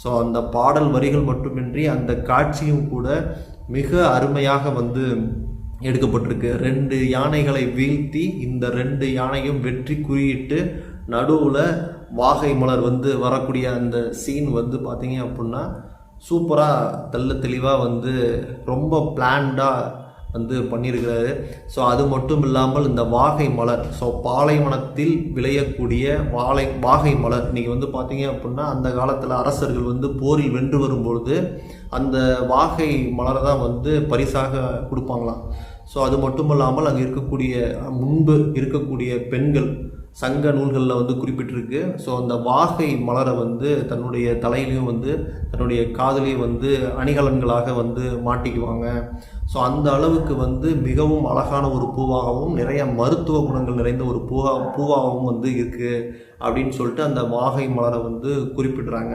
So அந்த பாடல் வரிகள் மட்டுமின்றி அந்த காட்சியும் கூட மிக அருமையாக எடுக்கப்பட்டிருக்கு. 2 யானைகளை வீழ்த்தி இந்த 2 யானையும் வெற்றி குறியிட்டு நடுவில் வாகை மலர் வரக்கூடிய அந்த சீன் பார்த்தீங்க அப்படின்னா சூப்பராக தெள்ள தெளிவாக ரொம்ப பிளான்டாக பண்ணியிருக்கிறாரு. ஸோ அது மட்டும் இல்லாமல் இந்த வாகை மலர், ஸோ பாலைவனத்தில் விளையக்கூடிய வாகை மலர் இன்றைக்கி பார்த்தீங்க அப்படின்னா அந்த காலத்தில் அரசர்கள் போரில் வென்று வரும்பொழுது அந்த வாகை மலரை தான் பரிசாக கொடுப்பாங்களாம். ஸோ அது மட்டும் இல்லாமல் அங்கே முன்பு இருக்கக்கூடிய பெண்கள் சங்க நூல்களில் குறிப்பிட்டிருக்கு. ஸோ அந்த வாகை மலரை தன்னுடைய தலையிலையும் தன்னுடைய காதலையும் அணிகலன்களாக மாட்டிக்குவாங்க. ஸோ அந்த அளவுக்கு மிகவும் அழகான ஒரு பூவாகவும் நிறைய மருத்துவ குணங்கள் நிறைந்த ஒரு பூவாகவும் இருக்குது அப்படின்னு சொல்லிட்டு அந்த வாகை மலரை குறிப்பிடுறாங்க.